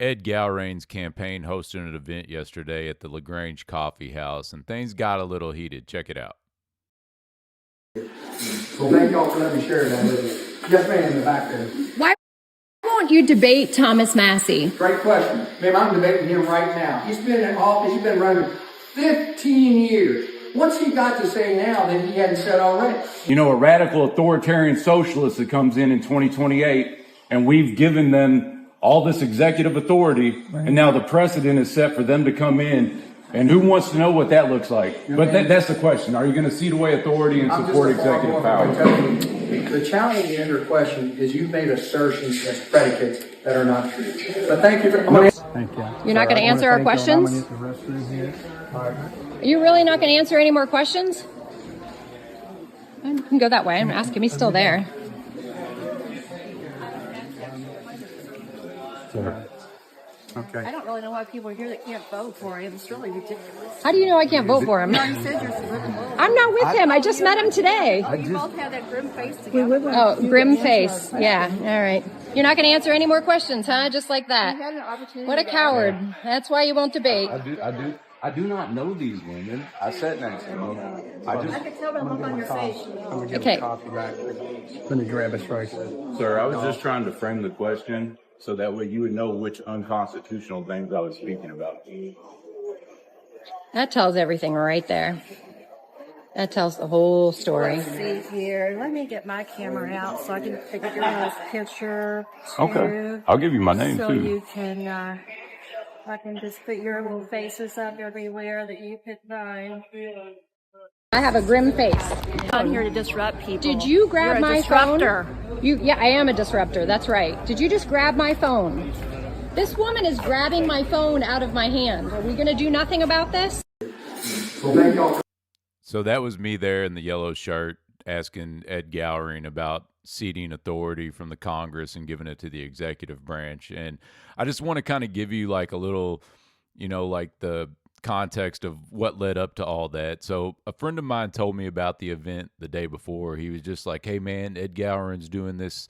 Ed Gallrein's campaign hosted an event yesterday at the LaGrange Coffee House, and things got a little heated. Check it out. Well, thank y'all for letting me share that with you. Yes, ma'am, in the back there. Why won't you debate Thomas Massie? Great question. Ma'am, I'm debating him right now. He's been in office, he's been running 15 years. What's he got to say now that he hadn't said already? You know, a radical authoritarian socialist that comes in 2028, and we've given them all this executive authority, and now the precedent is set for them to come in. And who wants to know what that looks like? But that's the question. Are you going to cede away authority and support executive power? The challenge in your question is you've made assertions as predicates that are not true. But thank you for... Thank you. You're not going to answer our questions? Are you really not going to answer any more questions? You can go that way. I'm asking. He's still there. Sure. Okay. I don't really know why people are here that can't vote for him. It's really ridiculous. How do you know I can't vote for him? You already said you're supporting. I'm not with him. I just met him today. You both have that grim face together. Oh, grim face. Yeah. All right. You're not going to answer any more questions, huh? Just like that. You had an opportunity. What a coward. That's why you won't debate. I do not know these women. I sat next to them. I could tell by the look on your face. Okay. Let me grab a strike. Sir, I was just trying to frame the question so that way you would know which unconstitutional things I was speaking about. That tells everything right there. That tells the whole story. Let's see here. Let me get my camera out so I can take a nice picture. Okay. I'll give you my name, so too. You can, I can just put your little faces up everywhere that you could find. I have a grim face. I'm here to disrupt people. Did you grab You're a my disruptor. phone? Yeah, I am a disruptor. That's right. Did you just grab my phone? This woman is grabbing my phone out of my hand. Are we going to do nothing about this? So that was me there in the yellow shirt asking Ed Gallrein about ceding authority from the Congress and giving it to the executive branch. And I just want to kind of give you like a little, like the context of what led up to all that. So a friend of mine told me about the event the day before. He was just like, hey man, Ed Gallrein's doing this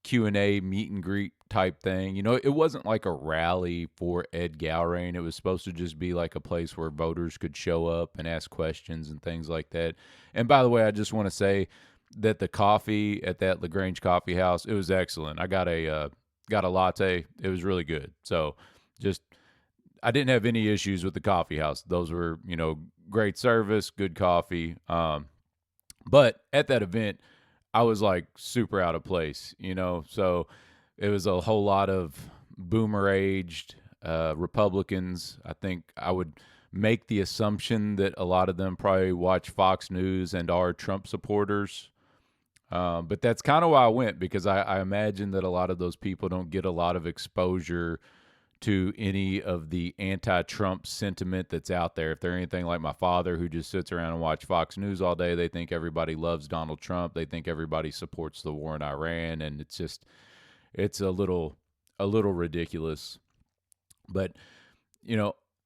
Q&A meet and greet type thing. It wasn't like a rally for Ed Gallrein. It was supposed to just be like a place where voters could show up and ask questions and things like that. And by the way, I just want to say that the coffee at that LaGrange Coffee House, it was excellent. I got a latte. It was really good. So I didn't have any issues with the coffee house. Those were, great service, good coffee. But at that event, I was like super out of place, so it was a whole lot of boomer-aged Republicans. I think I would make the assumption that a lot of them probably watch Fox News and are Trump supporters. But that's kind of why I went, because I imagine that a lot of those people don't get a lot of exposure to any of the anti-Trump sentiment that's out there. If they're anything like my father, who just sits around and watch Fox News all day, they think everybody loves Donald Trump. They think everybody supports the war in Iran, and it's a little ridiculous. But,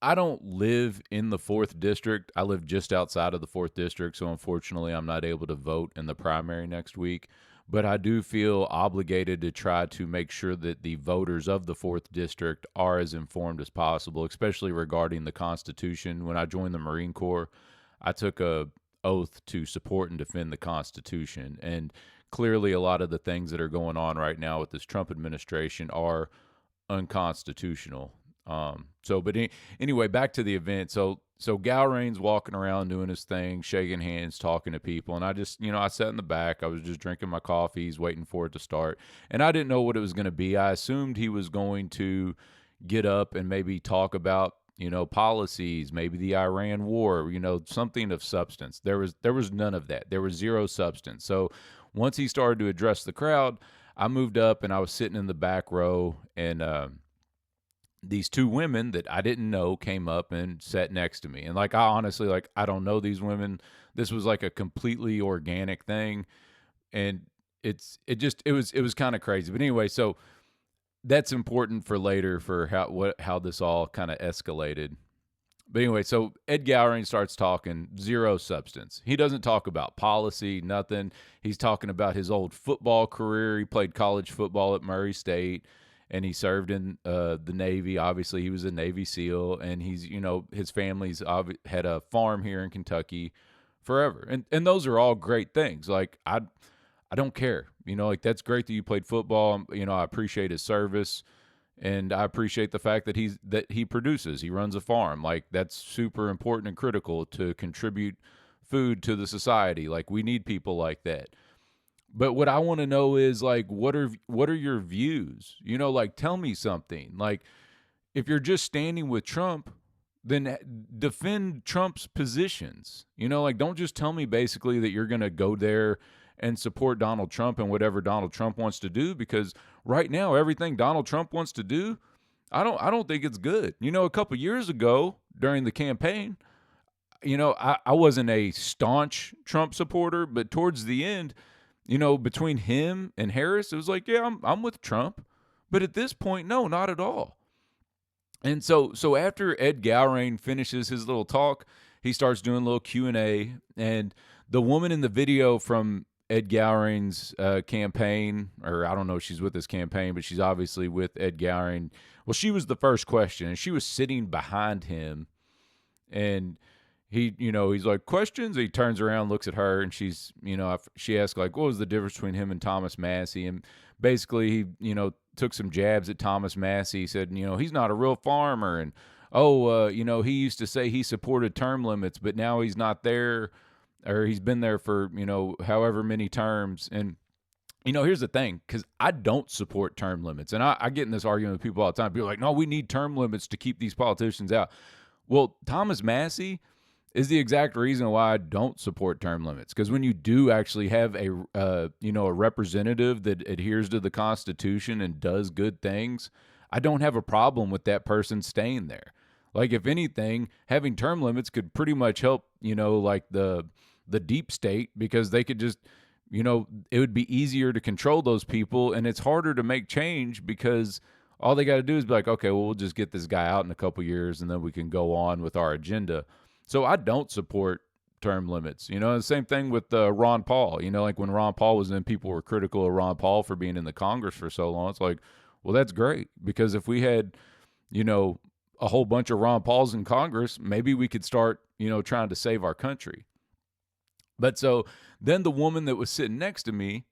I don't live in the 4th district. I live just outside of the 4th district, so unfortunately I'm not able to vote in the primary next week. But I do feel obligated to try to make sure that the voters of the 4th district are as informed as possible, especially regarding the Constitution. When I joined the Marine Corps, I took a oath to support and defend the Constitution. And clearly a lot of the things that are going on right now with this Trump administration are unconstitutional. But anyway, back to the event. So Gallrein's walking around doing his thing, shaking hands, talking to people. And I just, I sat in the back. I was just drinking my coffees, waiting for it to start. And I didn't know what it was going to be. I assumed he was going to get up and maybe talk about, policies, maybe the Iran war, something of substance. There was none of that. There was zero substance. So once he started to address the crowd, I moved up and I was sitting in the back row, and these two women that I didn't know came up and sat next to me. And I honestly, I don't know these women. This was like a completely organic thing. And it was kind of crazy. But anyway, so that's important for later for how this all kind of escalated. But anyway, so Ed Gallrein starts talking, zero substance. He doesn't talk about policy, nothing. He's talking about his old football career. He played college football at Murray State. and he served in the Navy. Obviously, he was a Navy SEAL, and he's, his family's had a farm here in Kentucky forever. And those are all great things. Like, I don't care. Like, that's great that you played football. I appreciate his service, and I appreciate the fact that he produces. He runs a farm. Like, that's super important and critical to contribute food to the society. Like, we need people like that. But what I want to know is, like, what are your views? Like, tell me something. Like, if you're just standing with Trump, then defend Trump's positions. Like, don't just tell me basically that you're going to go there and support Donald Trump and whatever Donald Trump wants to do, because right now everything Donald Trump wants to do, I don't think it's good. A couple years ago during the campaign, I wasn't a staunch Trump supporter, but towards the end, between him and Harris, it was like, yeah, I'm with Trump. But at this point, no, not at all. And so after Ed Gallrein finishes his little talk, he starts doing a little Q&A, and the woman in the video from Ed Gallrein's campaign, or I don't know if she's with his campaign, but she's obviously with Ed Gallrein. Well, she was the first question, and she was sitting behind him, and he's like, questions? He turns around, looks at her, and she's, she asked, like, what was the difference between him and Thomas Massie? And basically he, took some jabs at Thomas Massie. He said, he's not a real farmer. And, he used to say he supported term limits, but now he's not there, or he's been there for, however many terms. And, here's the thing, because I don't support term limits. And I get in this argument with people all the time. People are like, no, we need term limits to keep these politicians out. Well, Thomas Massie is the exact reason why I don't support term limits. Because when you do actually have a representative that adheres to the Constitution and does good things, I don't have a problem with that person staying there. Like, if anything, having term limits could pretty much help, like the deep state, because they could just, it would be easier to control those people, and it's harder to make change because all they got to do is be like, okay, well, we'll just get this guy out in a couple years, and then we can go on with our agenda. So I don't support term limits. The same thing with Ron Paul. Like, when Ron Paul was in, people were critical of Ron Paul for being in the Congress for so long. It's like, well, that's great, because if we had, a whole bunch of Ron Pauls in Congress, maybe we could start, trying to save our country. But so then the woman that was sitting next to me,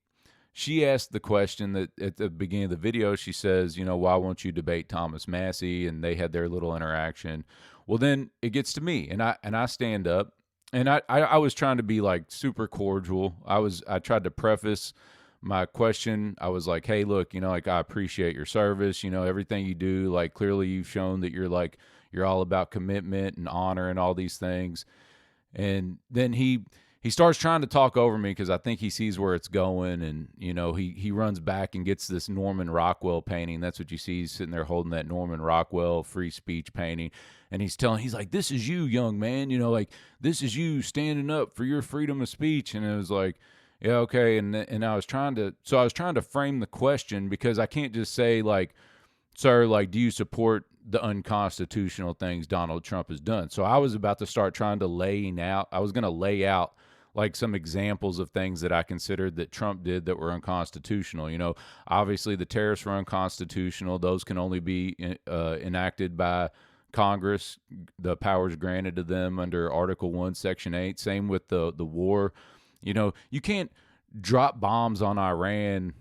she asked the question that at the beginning of the video, she says, why won't you debate Thomas Massie? And they had their little interaction. Well, then it gets to me, and I stand up, and I was trying to be like super cordial. I tried to preface my question. I was like, hey, look, like, I appreciate your service, everything you do. Like, clearly you've shown that you're all about commitment and honor and all these things. And then he starts trying to talk over me, because I think he sees where it's going, and he runs back and gets this Norman Rockwell painting. That's what you see. He's sitting there holding that Norman Rockwell free speech painting, and he's like, this is you, young man, like, this is you standing up for your freedom of speech. And it was like, yeah, okay. And I was trying to frame the question, because I can't just say, like, sir, like, do you support the unconstitutional things Donald Trump has done? So I was about to start trying to lay out like some examples of things that I considered that Trump did that were unconstitutional. Obviously the tariffs were unconstitutional. Those can only be enacted by Congress, the powers granted to them under Article 1, Section 8. Same with the war. You can't drop bombs on Iran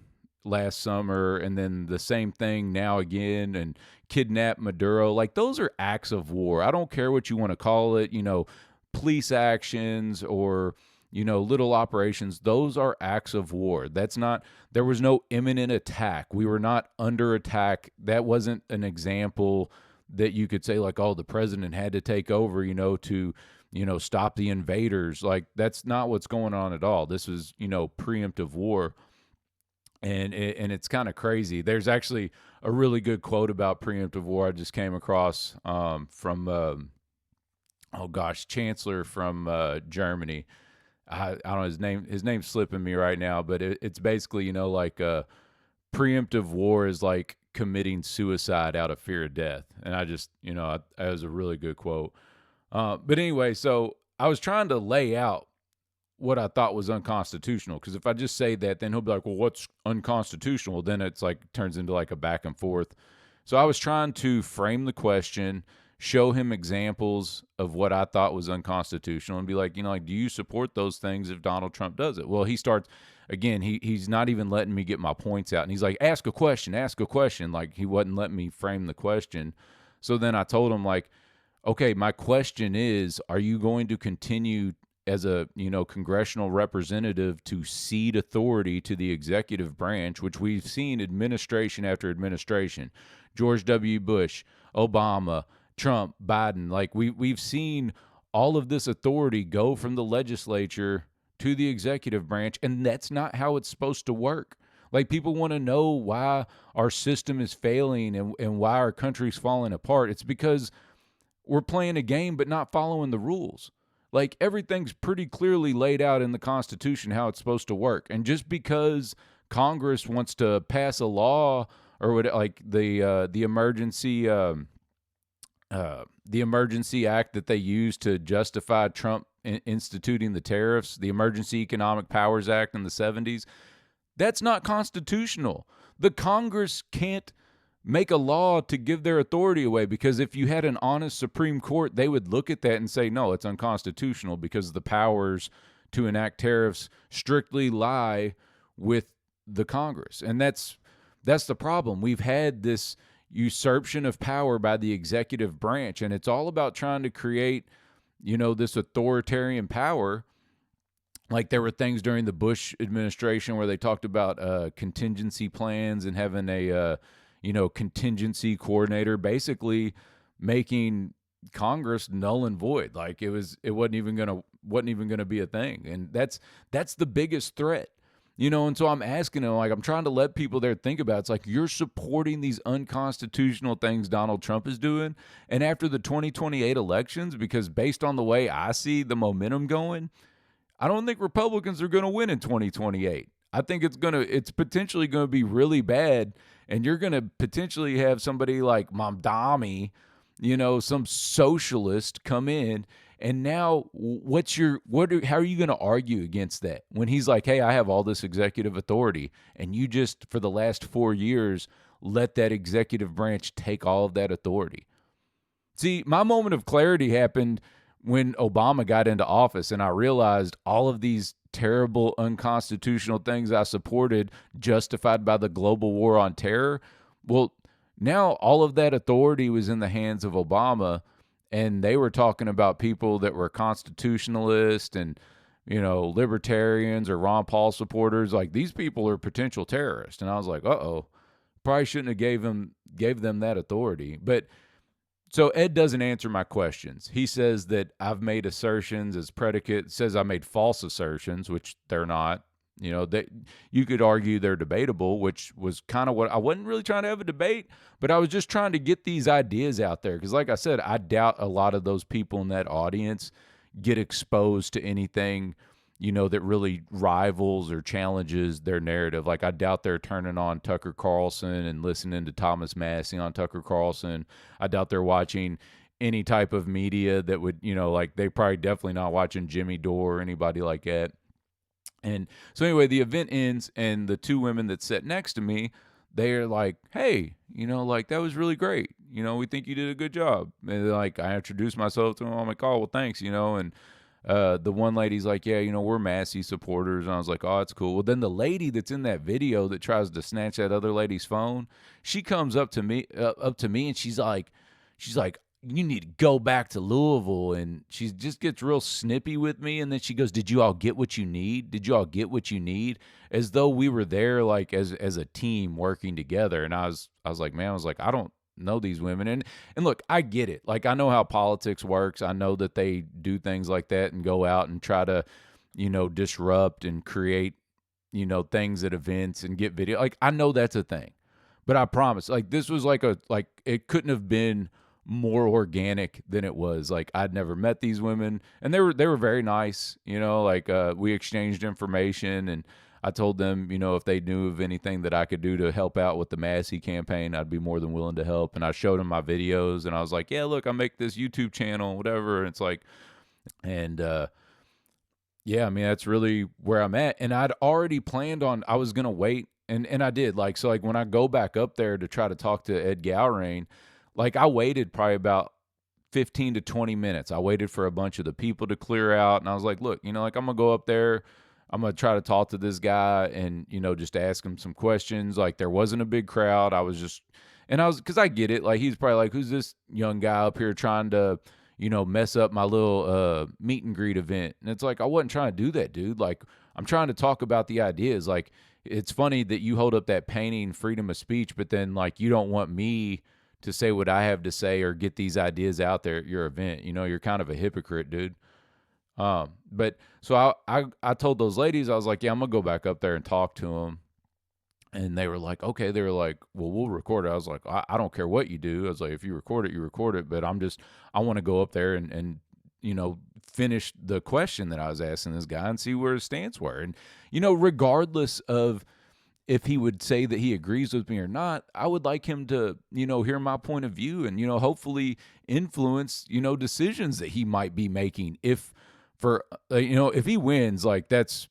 last summer and then the same thing now again, and kidnap Maduro. Like, those are acts of war. I don't care what you want to call it, police actions or little operations. Those are acts of war. There was no imminent attack. We were not under attack. That wasn't an example that you could say, like, oh, the president had to take over, to, stop the invaders. Like, that's not what's going on at all. This was, preemptive war. And it's kind of crazy. There's actually a really good quote about preemptive war I just came across from, Chancellor from Germany. I don't know his name's slipping me right now, but it's basically, like, preemptive war is like committing suicide out of fear of death. And I just, that was a really good quote. But anyway, so I was trying to lay out what I thought was unconstitutional. Because if I just say that, then he'll be like, well, what's unconstitutional? Then it's like turns into like a back and forth. So I was trying to frame the question, show him examples of what I thought was unconstitutional, and be like, like, do you support those things if Donald Trump does it? Well, he starts again. He's not even letting me get my points out, and he's like, ask a question, ask a question. Like he wasn't letting me frame the question. So then I told him like, okay, my question is, are you going to continue as a congressional representative to cede authority to the executive branch, which we've seen administration after administration, George W. Bush, Obama, Trump, Biden, like we've seen all of this authority go from the legislature to the executive branch, and that's not how it's supposed to work. Like people want to know why our system is failing and why our country's falling apart. It's because we're playing a game but not following the rules. Like everything's pretty clearly laid out in the Constitution how it's supposed to work. And just because Congress wants to pass a law or what, like the emergency act that they used to justify Trump instituting the tariffs, the Emergency Economic Powers Act in the 70s, that's not constitutional. The Congress can't make a law to give their authority away, because if you had an honest Supreme Court, they would look at that and say, no, it's unconstitutional because the powers to enact tariffs strictly lie with the Congress. And that's the problem. We've had this usurpation of power by the executive branch, and it's all about trying to create, this authoritarian power. Like there were things during the Bush administration where they talked about contingency plans and having a contingency coordinator, basically making Congress null and void. Like it wasn't even gonna be a thing. And that's the biggest threat. And so I'm asking him, like, I'm trying to let people there think about it. It's like you're supporting these unconstitutional things Donald Trump is doing. And after the 2028 elections, because based on the way I see the momentum going, I don't think Republicans are going to win in 2028. I think it's potentially going to be really bad, and you're going to potentially have somebody like Mamdani, some socialist come in, and now how are you going to argue against that when he's like, hey, I have all this executive authority, and you just for the last 4 years let that executive branch take all of that authority? See, my moment of clarity happened when Obama got into office, and I realized all of these terrible, unconstitutional things I supported justified by the global war on terror. Well, now all of that authority was in the hands of Obama, and they were talking about people that were constitutionalists and, libertarians or Ron Paul supporters. Like these people are potential terrorists. And I was like, uh-oh, probably shouldn't have gave them that authority. But so Ed doesn't answer my questions. He says that I've made assertions as predicate, says I made false assertions, which they're not. That you could argue they're debatable, which was kind of what I wasn't really trying to have a debate, but I was just trying to get these ideas out there. Because like I said, I doubt a lot of those people in that audience get exposed to anything that really rivals or challenges their narrative. Like I doubt they're turning on Tucker Carlson and listening to Thomas Massie on Tucker Carlson. I doubt they're watching any type of media that would, like they probably definitely not watching Jimmy Dore or anybody like that. And so anyway, the event ends, and the two women that sat next to me, they're like, hey, like that was really great. We think you did a good job. And like I introduced myself to them. I'm like, oh, well, thanks, and the one lady's like, yeah, we're Massie supporters. And I was like, oh, that's cool. Well, then the lady that's in that video that tries to snatch that other lady's phone, she comes up to me, and she's like, you need to go back to Louisville. And she just gets real snippy with me. And then she goes, did you all get what you need? Did you all get what you need? As though we were there like as a team working together. And I was like, man, I don't know these women. And look, I get it. Like I know how politics works. I know that they do things like that and go out and try to, disrupt and create, things at events and get video. Like I know that's a thing. But I promise, like this was like it couldn't have been more organic than it was. Like I'd never met these women, and they were very nice, like we exchanged information, and I told them, if they knew of anything that I could do to help out with the Massie campaign, I'd be more than willing to help. And I showed them my videos, and I was like, yeah, look, I make this YouTube channel, whatever. And it's like, and Yeah, I mean, that's really where I'm at. And I'd already planned on, I was going to wait. And I did. Like, so, like, when I go back up there to try to talk to Ed Gallrein, like, I waited probably about 15 to 20 minutes. I waited for a bunch of the people to clear out. And I was like, look, like, I'm going to go up there. I'm going to try to talk to this guy and, just ask him some questions. Like, there wasn't a big crowd. Because I get it. Like, he's probably like, who's this young guy up here trying to, mess up my little meet and greet event? And it's like, I wasn't trying to do that, dude. Like, I'm trying to talk about the ideas. Like, it's funny that you hold up that painting, freedom of speech, but then, like, you don't want me to say what I have to say or get these ideas out there at your event. You're kind of a hypocrite, dude. But so I told those ladies, I was like, yeah, I'm gonna go back up there and talk to them. And they were like, okay. They were like, well, we'll record it. I was like, I don't care what you do. I was like, if you record it, you record it. But I want to go up there and finish the question that I was asking this guy and see where his stance were. And, regardless of if he would say that he agrees with me or not, I would like him to, hear my point of view and, hopefully influence, decisions that he might be making. If he wins, like, that's,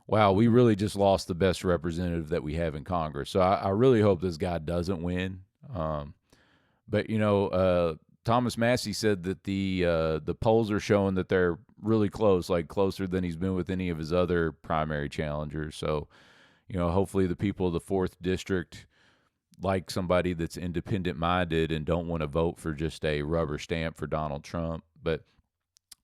wow, we really just lost the best representative that we have in Congress. So I really hope this guy doesn't win. But Thomas Massie said that the polls are showing that they're really close, like closer than he's been with any of his other primary challengers. So, hopefully the people of the 4th District like somebody that's independent minded and don't want to vote for just a rubber stamp for Donald Trump. But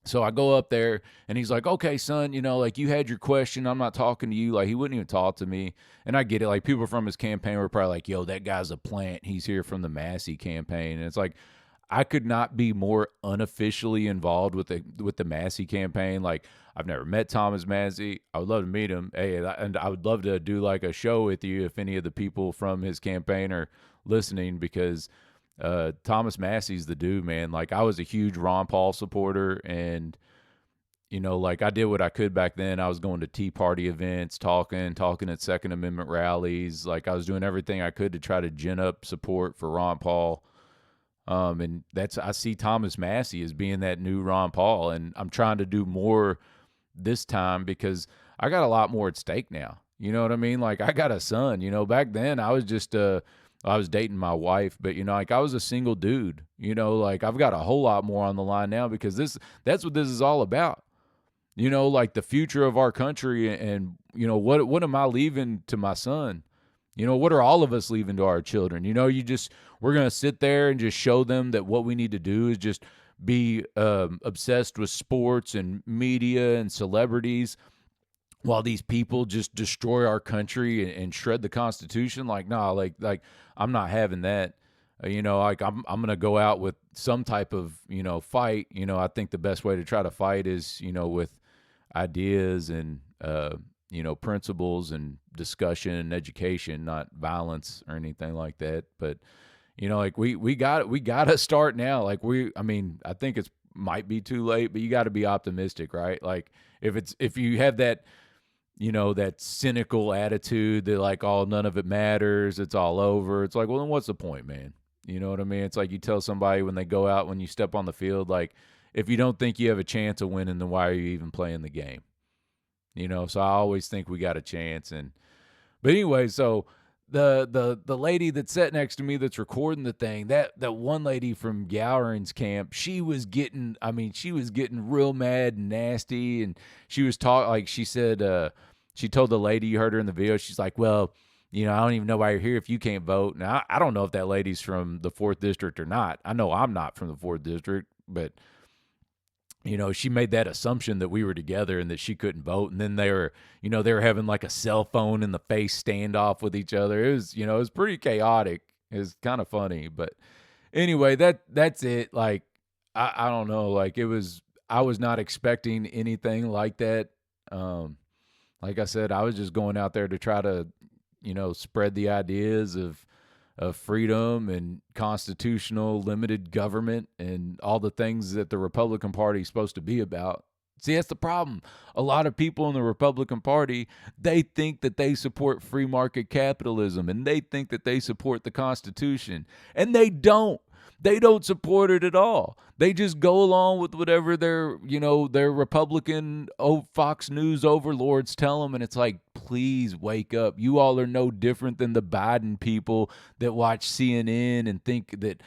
so I go up there and he's like, okay, son, like, you had your question. I'm not talking to you. Like, he wouldn't even talk to me. And I get it. Like, people from his campaign were probably like, yo, that guy's a plant. He's here from the Massie campaign. And it's like, I could not be more unofficially involved with the Massie campaign. Like, I've never met Thomas Massie. I would love to meet him. Hey, and I would love to do like a show with you if any of the people from his campaign are listening, because Thomas Massie's the dude, man. Like, I was a huge Ron Paul supporter, and like, I did what I could back then. I was going to Tea Party events, talking at Second Amendment rallies. Like, I was doing everything I could to try to gin up support for Ron Paul. And I see Thomas Massie as being that new Ron Paul, and I'm trying to do more this time because I got a lot more at stake now. You know what I mean? Like, I got a son. Back then I was just I was dating my wife, but like, I was a single dude. Like, I've got a whole lot more on the line now because that's what this is all about. Like, the future of our country, and what am I leaving to my son? What are all of us leaving to our children? We're going to sit there and just show them that what we need to do is just be obsessed with sports and media and celebrities while these people just destroy our country and shred the Constitution. Like, nah, like I'm not having that. Like, I'm going to go out with some type of, fight. I think the best way to try to fight is, with ideas and, principles and discussion and education, not violence or anything like that. But, like, we got to start now. Like, I think it's might be too late, but you got to be optimistic, right? Like, if you have that, that cynical attitude that, like, oh, none of it matters, it's all over. It's like, well, then what's the point, man? You know what I mean? It's like you tell somebody when they go out, when you step on the field, like, if you don't think you have a chance of winning, then why are you even playing the game? So I always think we got a chance. But anyway, so the lady that's sat next to me that's recording the thing, that one lady from Gallrein's camp, she was getting real mad and nasty, and she was she said, she told the lady, you heard her in the video, she's like, well, I don't even know why you're here if you can't vote. Now, I don't know if that lady's from the 4th District or not. I know I'm not from the 4th District, but she made that assumption that we were together and that she couldn't vote. And then they were having like a cell phone in the face standoff with each other. It was, it was pretty chaotic. It was kind of funny, but anyway, that's it. Like, I don't know. Like, I was not expecting anything like that. Like I said, I was just going out there to try to, spread the ideas of freedom and constitutional limited government and all the things that the Republican Party is supposed to be about. See, that's the problem. A lot of people in the Republican Party, they think that they support free market capitalism, and they think that they support the Constitution, and they don't. They don't support it at all. They just go along with whatever their Republican Fox News overlords tell them. And it's like, please wake up. You all are no different than the Biden people that watch CNN and think that,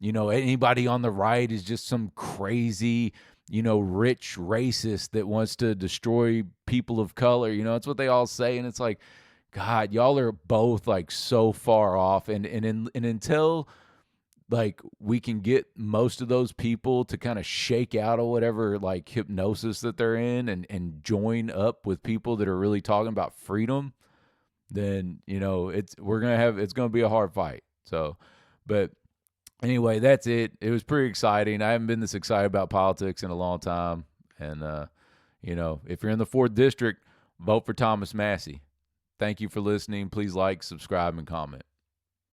anybody on the right is just some crazy, rich racist that wants to destroy people of color. It's what they all say. And it's like, God, y'all are both like so far off. And until like we can get most of those people to kind of shake out of whatever like hypnosis that they're in and join up with people that are really talking about freedom, then, it's going to be a hard fight. So, but anyway, that's it. It was pretty exciting. I haven't been this excited about politics in a long time. And, if you're in the 4th district, vote for Thomas Massie. Thank you for listening. Please like, subscribe, and comment.